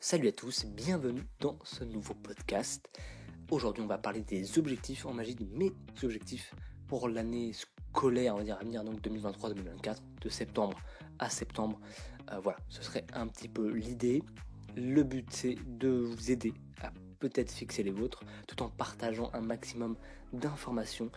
Salut à tous, bienvenue dans ce nouveau podcast. Aujourd'hui, on va parler des objectifs en magie, de mes objectifs pour l'année scolaire, on va dire à venir, donc 2023-2024, de septembre à septembre. Voilà, ce serait un petit peu l'idée. Le but, c'est de vous aider à peut-être fixer les vôtres, tout en partageant un maximum d'informations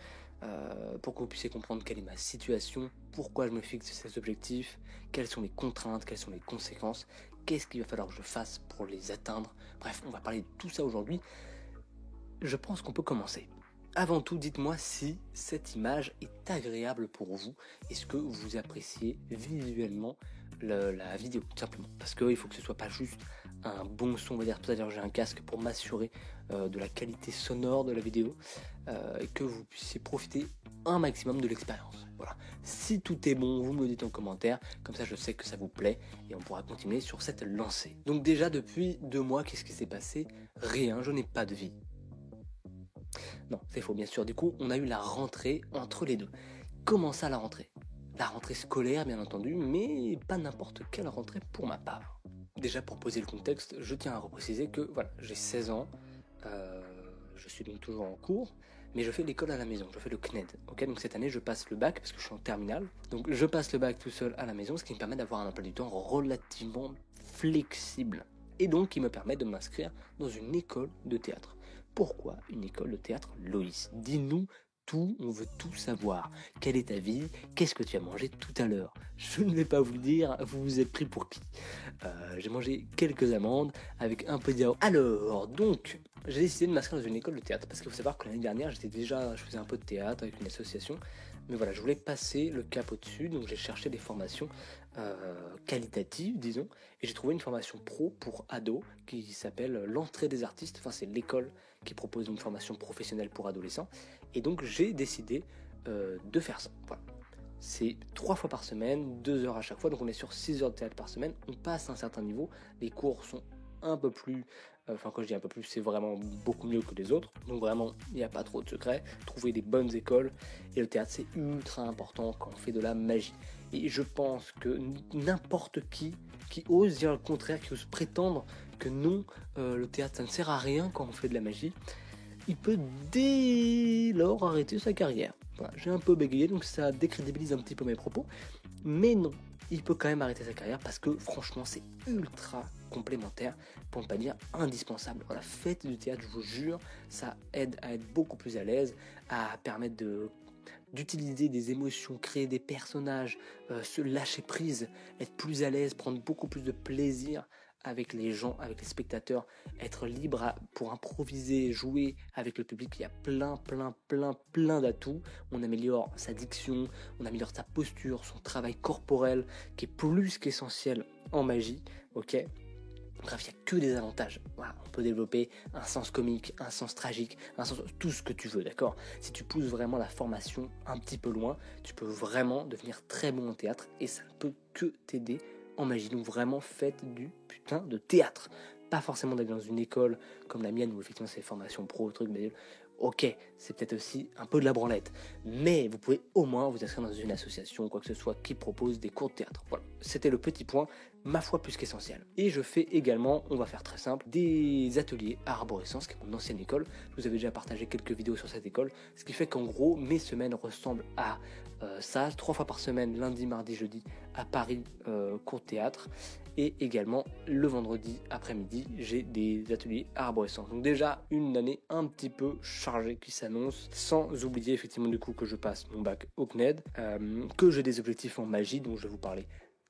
pour que vous puissiez comprendre quelle est ma situation, pourquoi je me fixe ces objectifs, quelles sont les contraintes, quelles sont les conséquences, qu'est-ce qu'il va falloir que je fasse pour les atteindre. Bref, on va parler de tout ça aujourd'hui. Je pense qu'on peut commencer. Avant tout, dites-moi si cette image est agréable pour vous. Est-ce que vous appréciez visuellement la vidéo, tout simplement. Parce qu'il faut que ce soit pas juste un bon son, on va dire. Tout à l'heure, j'ai un casque pour m'assurer de la qualité sonore de la vidéo et que vous puissiez profiter un maximum de l'expérience. Voilà. Si tout est bon, vous me le dites en commentaire. Comme ça, je sais que ça vous plaît et on pourra continuer sur cette lancée. Donc déjà, depuis 2 mois, qu'est-ce qui s'est passé? Rien, je n'ai pas de vie. Non, c'est faux, bien sûr. Du coup, on a eu la rentrée entre les deux. Comment ça, la rentrée? La rentrée scolaire, bien entendu, mais pas n'importe quelle rentrée pour ma part. Déjà, pour poser le contexte, je tiens à repréciser que voilà, j'ai 16 ans, je suis donc toujours en cours, mais je fais l'école à la maison, je fais le CNED. Ok, donc cette année, je passe le bac parce que je suis en terminale. Donc je passe le bac tout seul à la maison, ce qui me permet d'avoir un emploi du temps relativement flexible. Et donc, qui me permet de m'inscrire dans une école de théâtre. Pourquoi une école de théâtre, Loïs? Dis-nous tout, on veut tout savoir. Quelle est ta vie? Qu'est-ce que tu as mangé tout à l'heure? Je ne vais pas vous le dire, vous vous êtes pris pour qui? J'ai mangé quelques amandes avec un peu de yaourt. Alors, donc, j'ai décidé de m'inscrire dans une école de théâtre parce qu'il faut savoir que l'année dernière, je faisais un peu de théâtre avec une association. Mais voilà, je voulais passer le cap au-dessus, donc j'ai cherché des formations qualitatives, disons, et j'ai trouvé une formation pro pour ados qui s'appelle l'entrée des artistes. Enfin, c'est l'école qui propose une formation professionnelle pour adolescents. Et donc, j'ai décidé de faire ça. Voilà. C'est 3 fois par semaine, 2 heures à chaque fois, donc on est sur 6 heures de théâtre par semaine. On passe à un certain niveau, les cours sont un peu plus, enfin quand je dis un peu plus, c'est vraiment beaucoup mieux que les autres, donc vraiment il n'y a pas trop de secrets. Trouver des bonnes écoles, et le théâtre c'est ultra important quand on fait de la magie, et je pense que n'importe qui ose dire le contraire, qui ose prétendre que non, le théâtre ça ne sert à rien quand on fait de la magie, il peut dès lors arrêter sa carrière. Voilà, j'ai un peu bégayé, donc ça décrédibilise un petit peu mes propos, mais non, il peut quand même arrêter sa carrière parce que franchement c'est ultra complémentaire, pour ne pas dire indispensable. Voilà, faites du théâtre, je vous jure, ça aide à être beaucoup plus à l'aise, à permettre d'utiliser des émotions, créer des personnages, se lâcher prise, être plus à l'aise, prendre beaucoup plus de plaisir avec les gens, avec les spectateurs, être libre pour improviser, jouer avec le public. Il y a plein d'atouts. On améliore sa diction, on améliore sa posture, son travail corporel, qui est plus qu'essentiel en magie, ok. Bref, il n'y a que des avantages. Voilà, on peut développer un sens comique, un sens tragique, un sens tout ce que tu veux, d'accord? Si tu pousses vraiment la formation un petit peu loin, tu peux vraiment devenir très bon en théâtre et ça ne peut que t'aider en magie. Donc vraiment, faites du putain de théâtre. Pas forcément d'aller dans une école comme la mienne où effectivement c'est formation pro, truc, mais ok, c'est peut-être aussi un peu de la branlette, mais vous pouvez au moins vous inscrire dans une association ou quoi que ce soit qui propose des cours de théâtre. Voilà, c'était le petit point, ma foi plus qu'essentiel. Et je fais également, on va faire très simple, des ateliers à Arborescence, qui est mon ancienne école. Je vous avais déjà partagé quelques vidéos sur cette école, ce qui fait qu'en gros, mes semaines ressemblent à ça, 3 fois par semaine, lundi, mardi, jeudi, à Paris, cours de théâtre. Et également, le vendredi après-midi, j'ai des ateliers à Arborescence. Donc déjà, une année un petit peu chargée qui s'annonce, sans oublier effectivement du coup que je passe mon bac au CNED, que j'ai des objectifs en magie dont je vais vous parler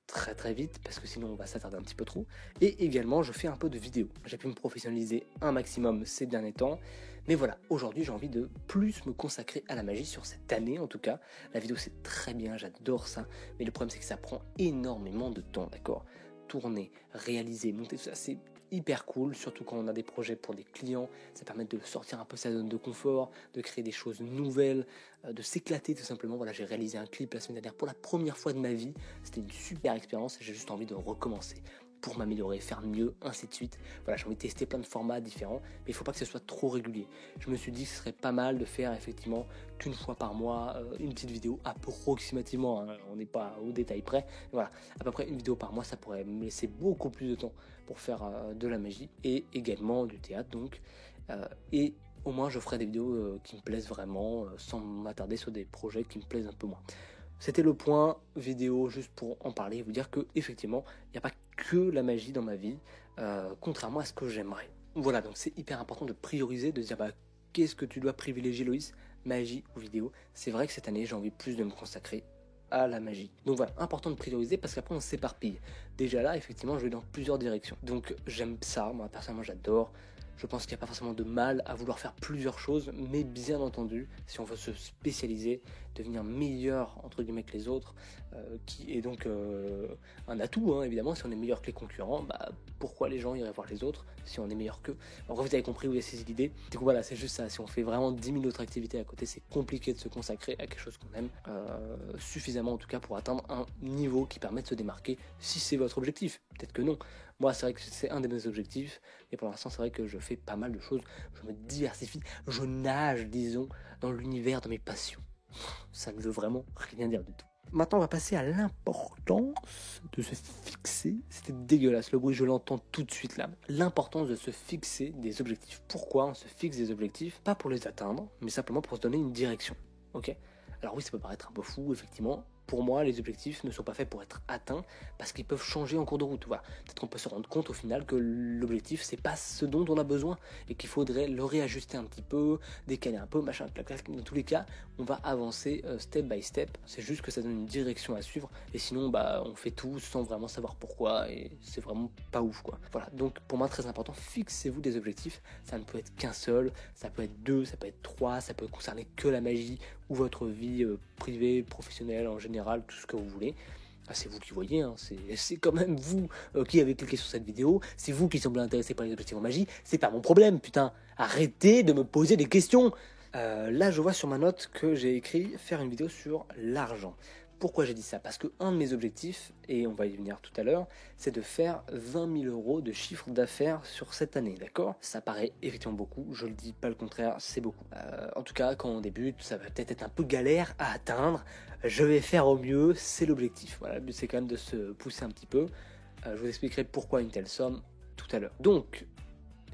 très vite parce que sinon on va s'attarder un petit peu trop. Et également je fais un peu de vidéo. J'ai pu me professionnaliser un maximum ces derniers temps. Mais voilà, aujourd'hui j'ai envie de plus me consacrer à la magie sur cette année en tout cas. La vidéo c'est très bien, j'adore ça. Mais le problème c'est que ça prend énormément de temps, d'accord? Tourner, réaliser, monter, tout ça c'est hyper cool, surtout quand on a des projets pour des clients. Ça permet de sortir un peu sa zone de confort, de créer des choses nouvelles, de s'éclater tout simplement. Voilà, j'ai réalisé un clip la semaine dernière pour la première fois de ma vie. C'était une super expérience et j'ai juste envie de recommencer. pour m'améliorer, faire mieux, ainsi de suite. Voilà, j'ai envie de tester plein de formats différents, mais il ne faut pas que ce soit trop régulier. Je me suis dit que ce serait pas mal de faire effectivement qu'une fois par mois une petite vidéo approximativement, hein, on n'est pas au détail près, voilà, à peu près une vidéo par mois, ça pourrait me laisser beaucoup plus de temps pour faire de la magie et également du théâtre donc, et au moins je ferai des vidéos qui me plaisent vraiment sans m'attarder sur des projets qui me plaisent un peu moins. C'était le point vidéo juste pour en parler et vous dire que effectivement il n'y a pas que la magie dans ma vie, contrairement à ce que j'aimerais. Voilà, donc c'est hyper important de prioriser, de se dire qu'est-ce que tu dois privilégier, Loïs, magie ou vidéo. C'est vrai que cette année j'ai envie plus de me consacrer à la magie. Donc voilà, important de prioriser parce qu'après on s'éparpille. Déjà là, effectivement, je vais dans plusieurs directions. Donc j'aime ça, moi personnellement j'adore. Je pense qu'il n'y a pas forcément de mal à vouloir faire plusieurs choses, mais bien entendu, si on veut se spécialiser, devenir meilleur entre guillemets que les autres, qui est donc un atout, hein, évidemment. Si on est meilleur que les concurrents, pourquoi les gens iraient voir les autres si on est meilleur qu'eux? En vrai, vous avez compris où est saisi l'idée. Du coup voilà, c'est juste ça. Si on fait vraiment 10 000 autres activités à côté, c'est compliqué de se consacrer à quelque chose qu'on aime suffisamment en tout cas pour atteindre un niveau qui permet de se démarquer, si c'est votre objectif. Peut-être que non. Moi, c'est vrai que c'est un de mes objectifs, mais pour l'instant, c'est vrai que je fais pas mal de choses. Je me diversifie, je nage, disons, dans l'univers de mes passions. Ça ne veut vraiment rien dire du tout. Maintenant, on va passer à l'importance de se fixer. C'était dégueulasse, le bruit, je l'entends tout de suite là. L'importance de se fixer des objectifs. Pourquoi on se fixe des objectifs? Pas pour les atteindre, mais simplement pour se donner une direction. Ok? Alors oui, ça peut paraître un peu fou, effectivement. Pour moi, les objectifs ne sont pas faits pour être atteints parce qu'ils peuvent changer en cours de route. Voilà. Peut-être qu'on peut se rendre compte au final que l'objectif, c'est pas ce dont on a besoin et qu'il faudrait le réajuster un petit peu, décaler un peu, machin, clac, clac. Dans tous les cas, on va avancer step by step. C'est juste que ça donne une direction à suivre et sinon, on fait tout sans vraiment savoir pourquoi et c'est vraiment pas ouf, quoi. Voilà. Donc, pour moi, très important, fixez-vous des objectifs. Ça ne peut être qu'un seul, ça peut être deux, ça peut être trois, ça peut concerner que la magie ou votre vie privée, professionnelle en général, tout ce que vous voulez. C'est vous qui voyez, hein. C'est quand même vous qui avez cliqué sur cette vidéo, c'est vous qui semblez intéressé par les objectifs en magie, c'est pas mon problème, putain, arrêtez de me poser des questions. Là je vois sur ma note que j'ai écrit faire une vidéo sur l'argent. Pourquoi j'ai dit ça? Parce que un de mes objectifs, et on va y venir tout à l'heure, c'est de faire 20 000 euros de chiffre d'affaires sur cette année, d'accord? Ça paraît effectivement beaucoup, je le dis pas le contraire, c'est beaucoup. En tout cas, quand on débute, ça va peut-être être un peu galère à atteindre. Je vais faire au mieux, c'est l'objectif. Voilà, le but c'est quand même de se pousser un petit peu. Je vous expliquerai pourquoi une telle somme tout à l'heure. Donc,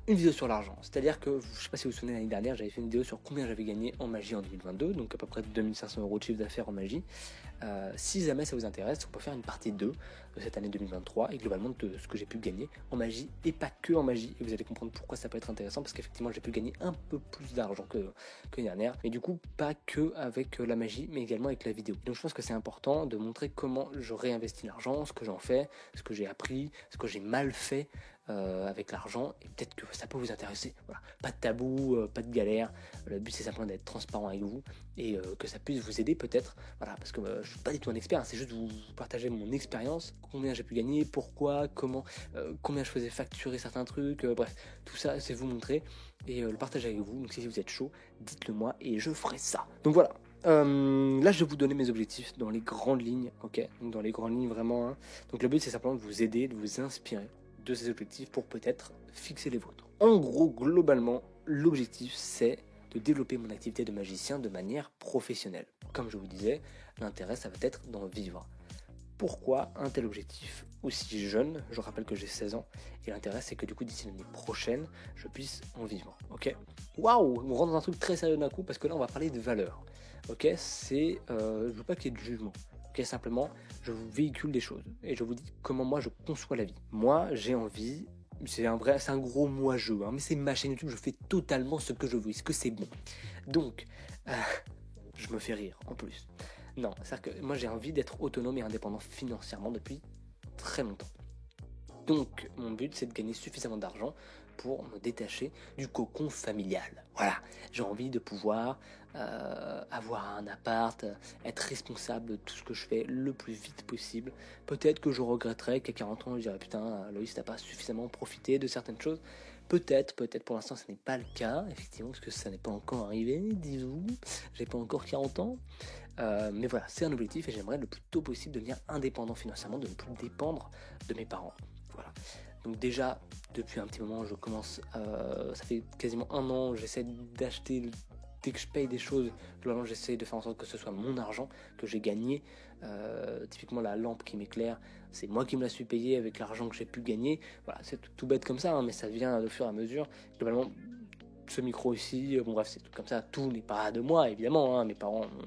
une vidéo sur l'argent, c'est-à-dire que, je sais pas si vous vous souvenez, l'année dernière, j'avais fait une vidéo sur combien j'avais gagné en magie en 2022, donc à peu près 2500 euros de chiffre d'affaires en magie. Si jamais ça vous intéresse, on peut faire une partie 2 de cette année 2023 et globalement de ce que j'ai pu gagner en magie et pas que en magie. Et vous allez comprendre pourquoi ça peut être intéressant parce qu'effectivement j'ai pu gagner un peu plus d'argent que l'année dernière. Mais du coup, pas que avec la magie, mais également avec la vidéo. Donc je pense que c'est important de montrer comment je réinvestis l'argent, ce que j'en fais, ce que j'ai appris, ce que j'ai mal fait avec l'argent, et peut-être que ça peut vous intéresser. Voilà. Pas de tabou, pas de galère. Le but c'est simplement d'être transparent avec vous et que ça puisse vous aider peut-être. Voilà, parce que je suis pas du tout un expert, hein, c'est juste vous partager mon expérience, combien j'ai pu gagner, pourquoi, comment, combien je faisais facturer certains trucs, bref, tout ça c'est vous montrer et le partager avec vous. Donc si vous êtes chaud, dites-le moi et je ferai ça. Donc voilà. Là je vais vous donner mes objectifs dans les grandes lignes, ok, donc dans les grandes lignes vraiment, hein. Donc le but c'est simplement de vous aider, de vous inspirer de ces objectifs pour peut-être fixer les vôtres. En gros, globalement, l'objectif c'est de développer mon activité de magicien de manière professionnelle. Comme je vous disais, l'intérêt ça va être d'en vivre. Pourquoi un tel objectif aussi jeune? Je rappelle que j'ai 16 ans et l'intérêt c'est que du coup d'ici l'année prochaine je puisse en vivre, ok? Waouh, on rentre dans un truc très sérieux d'un coup parce que là on va parler de valeurs, ok? C'est, je veux pas qu'il y ait de jugement. Ok, simplement, je vous véhicule des choses et je vous dis comment moi je conçois la vie. Moi, j'ai envie, c'est un gros moi-je, hein, mais c'est ma chaîne YouTube, je fais totalement ce que je veux, est-ce que c'est bon? Donc, je me fais rire en plus. Non, c'est-à-dire que moi j'ai envie d'être autonome et indépendant financièrement depuis très longtemps. Donc, mon but c'est de gagner suffisamment d'argent pour me détacher du cocon familial. Voilà, j'ai envie de pouvoir avoir un appart, être responsable de tout ce que je fais le plus vite possible. Peut-être que je regretterai qu'à 40 ans je dirais putain Loïs t'as pas suffisamment profité de certaines choses. Peut-être pour l'instant ce n'est pas le cas, effectivement, parce que ça n'est pas encore arrivé, disons, j'ai pas encore 40 ans. Mais voilà, c'est un objectif et j'aimerais le plus tôt possible devenir indépendant financièrement, de ne plus dépendre de mes parents. Voilà. Donc déjà, depuis un petit moment, ça fait quasiment 1 an, j'essaie d'acheter, dès que je paye des choses, globalement j'essaie de faire en sorte que ce soit mon argent que j'ai gagné. Typiquement la lampe qui m'éclaire, c'est moi qui me la suis payée avec l'argent que j'ai pu gagner. Voilà, c'est tout bête comme ça, mais ça vient au fur et à mesure. Globalement, ce micro ici, bon bref, c'est tout comme ça, tout n'est pas de moi évidemment, mes parents ont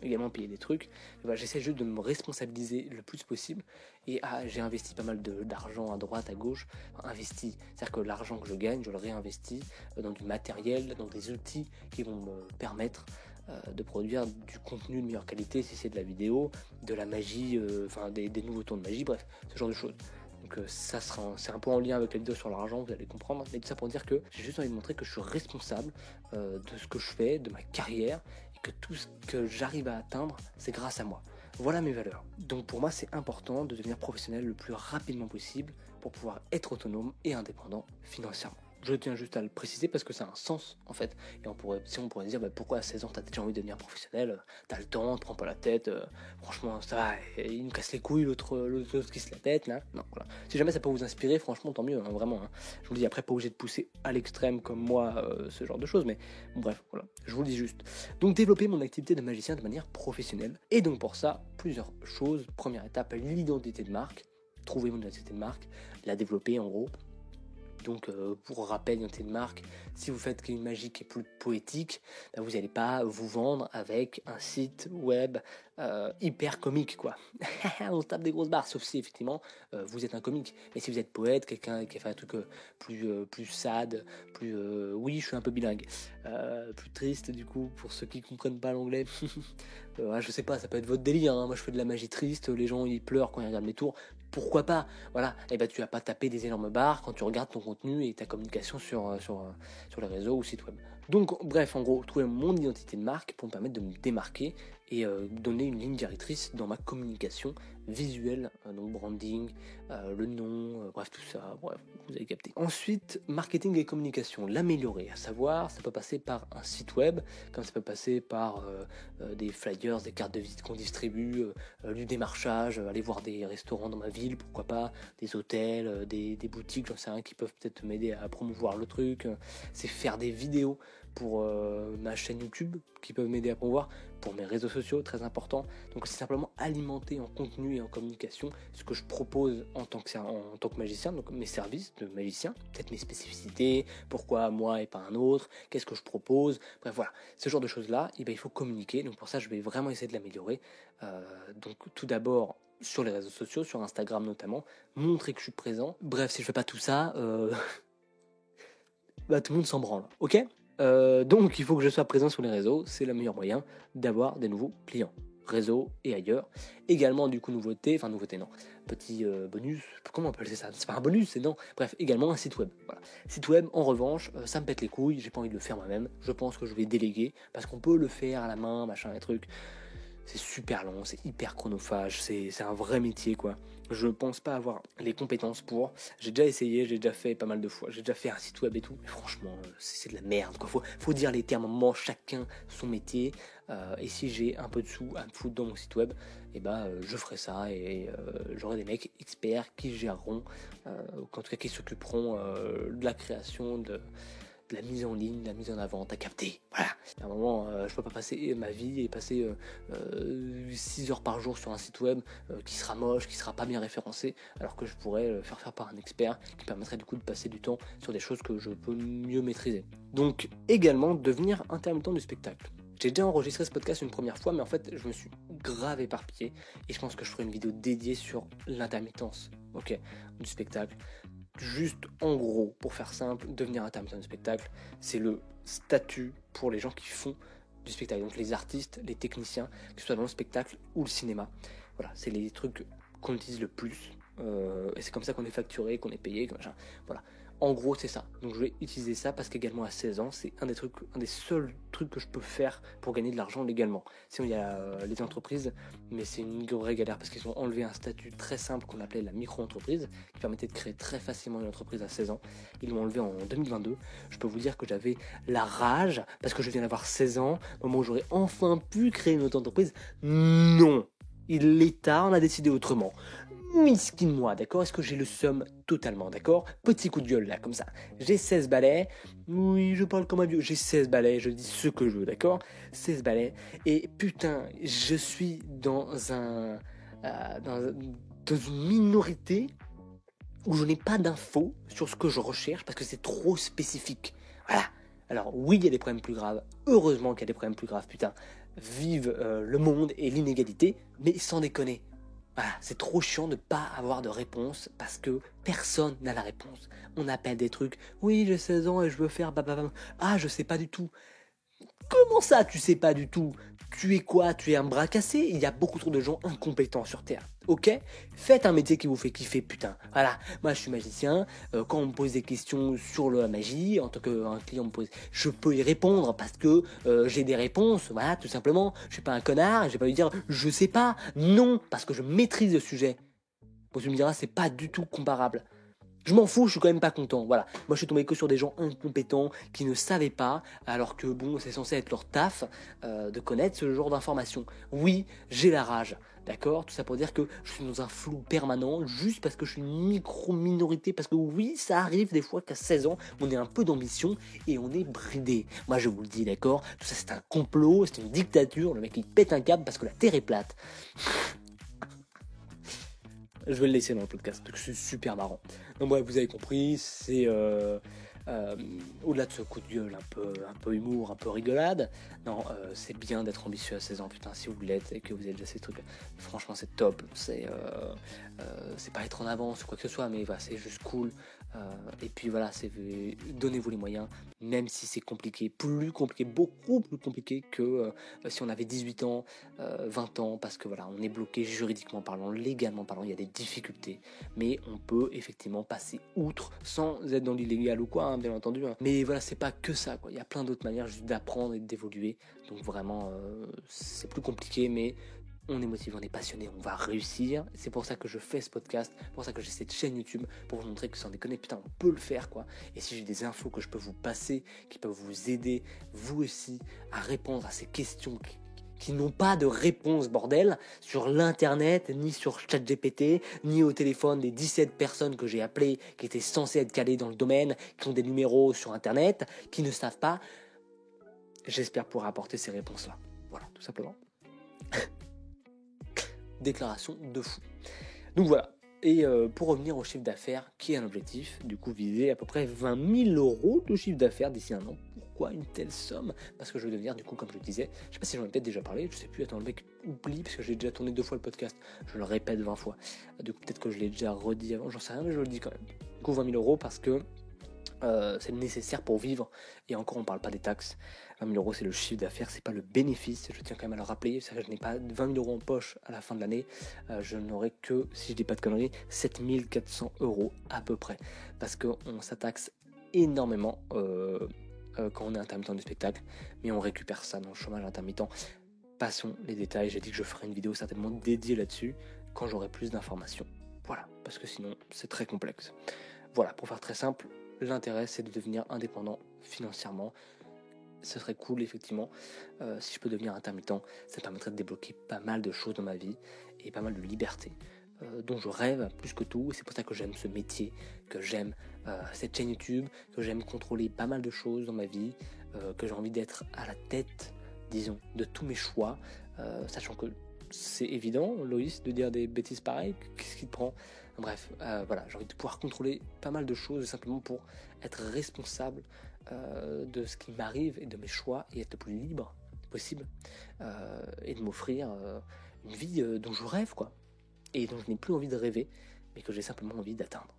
également payé des trucs. J'essaie juste de me responsabiliser le plus possible, et j'ai investi pas mal d'argent à droite, à gauche. C'est-à-dire que l'argent que je gagne, je le réinvestis dans du matériel, dans des outils qui vont me permettre de produire du contenu de meilleure qualité, si c'est de la vidéo, de la magie, des nouveaux tours de magie, bref, ce genre de choses. Donc c'est un peu en lien avec la vidéo sur l'argent, vous allez comprendre, mais tout ça pour dire que j'ai juste envie de montrer que je suis responsable de ce que je fais, de ma carrière, et que tout ce que j'arrive à atteindre, c'est grâce à moi. Voilà mes valeurs. Donc pour moi, c'est important de devenir professionnel le plus rapidement possible pour pouvoir être autonome et indépendant financièrement. Je tiens juste à le préciser parce que ça a un sens en fait. Et on pourrait se dire pourquoi à 16 ans t'as déjà envie de devenir professionnel, t'as le temps, te prends pas la tête, franchement ça va, il nous casse les couilles l'autre qui se la pète là. Non, voilà. Si jamais ça peut vous inspirer, franchement tant mieux, vraiment. Je vous le dis, après pas obligé de pousser à l'extrême comme moi ce genre de choses, mais bref, voilà, je vous le dis juste. Donc développer mon activité de magicien de manière professionnelle. Et donc pour ça, plusieurs choses. Première étape, l'identité de marque. Trouver mon identité de marque, la développer en gros. Donc pour rappel, l'identité de marque, si vous faites une magie qui est plus poétique, vous n'allez pas vous vendre avec un site web hyper comique quoi. On tape des grosses barres, sauf si effectivement vous êtes un comique. Mais si vous êtes poète, quelqu'un qui a fait un truc plus sad, oui je suis un peu bilingue, plus triste du coup pour ceux qui comprennent pas l'anglais. Je sais pas, ça peut être votre délire, moi je fais de la magie triste, les gens ils pleurent quand ils regardent mes tours, pourquoi pas, voilà, et tu vas pas taper des énormes barres quand tu regardes ton contenu et ta communication sur les réseaux ou site web. Donc bref, en gros, trouver mon identité de marque pour me permettre de me démarquer et donner une ligne directrice dans ma communication visuelle, donc branding, le nom, bref tout ça, bref, vous avez capté. Ensuite, marketing et communication, l'améliorer, à savoir, ça peut passer par un site web, comme ça peut passer par des flyers, des cartes de visite qu'on distribue, du démarchage, aller voir des restaurants dans ma ville, pourquoi pas, des hôtels, des boutiques, j'en sais rien, qui peuvent peut-être m'aider à promouvoir le truc, c'est faire des vidéos pour ma chaîne YouTube, qui peuvent m'aider à promouvoir, pour mes réseaux sociaux, très important. Donc c'est simplement alimenter en contenu et en communication ce que je propose en tant que magicien, donc mes services de magicien, peut-être mes spécificités, pourquoi moi et pas un autre, qu'est-ce que je propose, bref voilà, ce genre de choses-là, il faut communiquer, donc pour ça je vais vraiment essayer de l'améliorer. Donc tout d'abord sur les réseaux sociaux, sur Instagram notamment, montrer que je suis présent. Bref, si je fais pas tout ça, tout le monde s'en branle, ok ? Donc il faut que je sois présent sur les réseaux, c'est le meilleur moyen d'avoir des nouveaux clients, réseau et ailleurs. Également du coup nouveauté non, petit bonus, comment on peut appeler ça, c'est pas un bonus, c'est non, bref, également un site web. Voilà. Site web en revanche, ça me pète les couilles, j'ai pas envie de le faire moi-même, je pense que je vais déléguer, parce qu'on peut le faire à la main, machin, les trucs. C'est super long, c'est hyper chronophage, c'est un vrai métier quoi. Je pense pas avoir les compétences pour. J'ai déjà essayé, j'ai déjà fait pas mal de fois, j'ai déjà fait un site web et tout, mais franchement c'est de la merde quoi. Faut dire les termes, à un moment chacun son métier, et si j'ai un peu de sous à me foutre dans mon site web, je ferai ça et j'aurai des mecs experts qui géreront, en tout cas qui s'occuperont de la création, de la mise en ligne, de la mise en avant, t'as capté, voilà. À un moment, je peux pas passer ma vie et passer 6 heures par jour sur un site web qui sera moche, qui sera pas bien référencé, alors que je pourrais le faire par un expert qui permettrait du coup de passer du temps sur des choses que je peux mieux maîtriser. Donc également devenir intermittent du spectacle. J'ai déjà enregistré ce podcast une première fois, mais en fait je me suis grave éparpillé et je pense que je ferai une vidéo dédiée sur l'intermittence, du spectacle. Juste en gros, pour faire simple, devenir intermittent du spectacle, c'est le statut pour les gens qui font du spectacle, donc les artistes, les techniciens, que ce soit dans le spectacle ou le cinéma. Voilà, c'est les trucs qu'on utilise le plus, et c'est comme ça qu'on est facturé, qu'on est payé, machin. Voilà. En gros, c'est ça. Donc je vais utiliser ça parce qu'également à 16 ans, c'est un des seuls trucs que je peux faire pour gagner de l'argent légalement. Sinon, il y a les entreprises, mais c'est une vraie galère parce qu'ils ont enlevé un statut très simple qu'on appelait la micro-entreprise, qui permettait de créer très facilement une entreprise à 16 ans. Ils l'ont enlevé en 2022. Je peux vous dire que j'avais la rage parce que je viens d'avoir 16 ans, au moment où j'aurais enfin pu créer une auto-entreprise. Non, l'État en a décidé autrement. miskin-moi, d'accord? Est-ce que j'ai le seum totalement, d'accord? Petit coup de gueule, là, comme ça. J'ai 16 balais. Oui, je parle comme un vieux. J'ai 16 balais, je dis ce que je veux, d'accord? 16 balais. Et putain, je suis dans dans une minorité où je n'ai pas d'infos sur ce que je recherche parce que c'est trop spécifique. Voilà. Alors oui, il y a des problèmes plus graves. Heureusement qu'il y a des problèmes plus graves, putain. Vive le monde et l'inégalité, mais sans déconner. Voilà, c'est trop chiant de ne pas avoir de réponse parce que personne n'a la réponse. On appelle des trucs, oui j'ai 16 ans et je veux faire bababam. Ah je sais pas du tout. Comment ça tu sais pas du tout? Tu es quoi? Tu es un bras cassé? Il y a beaucoup trop de gens incompétents sur Terre. Ok? Faites un métier qui vous fait kiffer, putain. Voilà, moi je suis magicien. Quand on me pose des questions sur la magie, en tant qu'un client me pose, je peux y répondre parce que j'ai des réponses. Voilà, tout simplement. Je suis pas un connard et je vais pas lui dire je sais pas. Non, parce que je maîtrise le sujet. Bon, tu me diras, c'est pas du tout comparable. Je m'en fous, je suis quand même pas content. Voilà. Moi, je suis tombé que sur des gens incompétents qui ne savaient pas, alors que bon, c'est censé être leur taf de connaître ce genre d'informations. Oui, j'ai la rage. D'accord? Tout ça pour dire que je suis dans un flou permanent, juste parce que je suis une micro-minorité. Parce que oui, ça arrive des fois qu'à 16 ans, on ait un peu d'ambition et on est bridé. Moi, je vous le dis, d'accord? Tout ça, c'est un complot, c'est une dictature. Le mec, il pète un câble parce que la Terre est plate. Je vais le laisser dans le podcast parce que c'est super marrant. Donc bref, vous avez compris, c'est au-delà de ce coup de gueule un peu humour, un peu rigolade. Non, c'est bien d'être ambitieux à 16 ans, putain, si vous l'êtes et que vous avez déjà ces trucs. Franchement, c'est top. C'est pas être en avance ou quoi que ce soit, mais voilà, c'est juste cool. Et puis voilà, donnez-vous les moyens, même si c'est compliqué, beaucoup plus compliqué que si on avait 18 ans, 20 ans, parce que voilà, on est bloqué juridiquement parlant, légalement parlant, il y a des difficultés, mais on peut effectivement passer outre sans être dans l'illégal ou quoi, hein, bien entendu. Hein. Mais voilà, c'est pas que ça, quoi. Il y a plein d'autres manières juste d'apprendre et d'évoluer, donc vraiment, c'est plus compliqué, mais on est motivé, on est passionné, on va réussir. C'est pour ça que je fais ce podcast, pour ça que j'ai cette chaîne YouTube, pour vous montrer que sans déconner, putain, on peut le faire, quoi. Et si j'ai des infos que je peux vous passer, qui peuvent vous aider, vous aussi, à répondre à ces questions qui n'ont pas de réponse, bordel, sur l'internet, ni sur ChatGPT, ni au téléphone des 17 personnes que j'ai appelées, qui étaient censées être calées dans le domaine, qui ont des numéros sur internet, qui ne savent pas. J'espère pouvoir apporter ces réponses-là. Voilà, tout simplement. Déclaration de fou. Donc voilà. Et pour revenir au chiffre d'affaires, qui est un objectif, du coup viser à peu près 20 000 euros de chiffre d'affaires d'ici un an. Pourquoi une telle somme? Parce que je veux devenir, du coup, comme je le disais, je sais pas si j'en ai peut-être déjà parlé, je sais plus, attends, le mec oublie, parce que j'ai déjà tourné 2 fois le podcast, je le répète 20 fois. Du coup, peut-être que je l'ai déjà redit avant, j'en sais rien, mais je le dis quand même. Du coup, 20 000 euros parce que c'est nécessaire pour vivre, et encore on parle pas des taxes. 20 000 euros c'est le chiffre d'affaires, c'est pas le bénéfice, je tiens quand même à le rappeler, c'est que je n'ai pas 20 000 euros en poche à la fin de l'année, je n'aurai que, si je dis pas de conneries, 7 400 euros à peu près, parce qu'on s'attaxe énormément quand on est intermittent du spectacle, mais on récupère ça dans le chômage intermittent. Passons les détails, j'ai dit que je ferai une vidéo certainement dédiée là-dessus, quand j'aurai plus d'informations. Voilà, parce que sinon c'est très complexe. Voilà, pour faire très simple, l'intérêt c'est de devenir indépendant financièrement. Ce serait cool effectivement si je peux devenir intermittent, ça me permettrait de débloquer pas mal de choses dans ma vie et pas mal de liberté dont je rêve plus que tout. C'est pour ça que j'aime ce métier, que j'aime cette chaîne YouTube, que j'aime contrôler pas mal de choses dans ma vie, que j'ai envie d'être à la tête, disons, de tous mes choix, sachant que c'est évident, Loïs, de dire des bêtises pareilles, qu'est-ce qui te prend? Bref, voilà, j'ai envie de pouvoir contrôler pas mal de choses simplement pour être responsable de ce qui m'arrive et de mes choix et être le plus libre possible et de m'offrir une vie dont je rêve, quoi, et dont je n'ai plus envie de rêver, mais que j'ai simplement envie d'atteindre.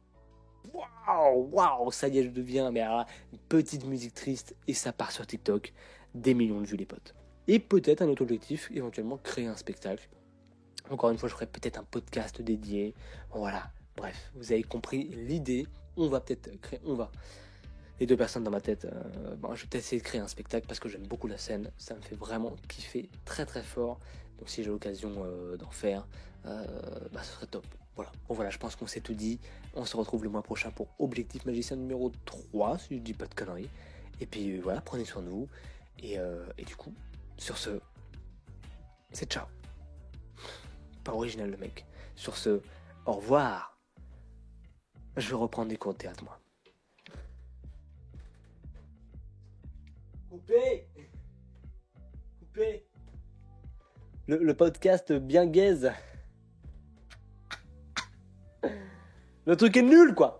Waouh, ça y est, je deviens, mais alors là, une petite musique triste et ça part sur TikTok, des millions de vues les potes. Et peut-être un autre objectif, éventuellement créer un spectacle. Encore une fois, je ferai peut-être un podcast dédié. Voilà, bref, vous avez compris l'idée. On va peut-être créer, les 2 personnes dans ma tête, je vais peut-être essayer de créer un spectacle parce que j'aime beaucoup la scène. Ça me fait vraiment kiffer très très fort. Donc si j'ai l'occasion d'en faire, ce serait top. Voilà. Bon voilà, je pense qu'on s'est tout dit. On se retrouve le mois prochain pour Objectif Magicien numéro 3, si je dis pas de conneries. Et puis voilà, prenez soin de vous. Et du coup, sur ce, c'est ciao. Pas original le mec. Sur ce, Au revoir. Je vais reprendre des cours de théâtre, moi. Coupé. Le podcast bien gaze. Le truc est nul, quoi.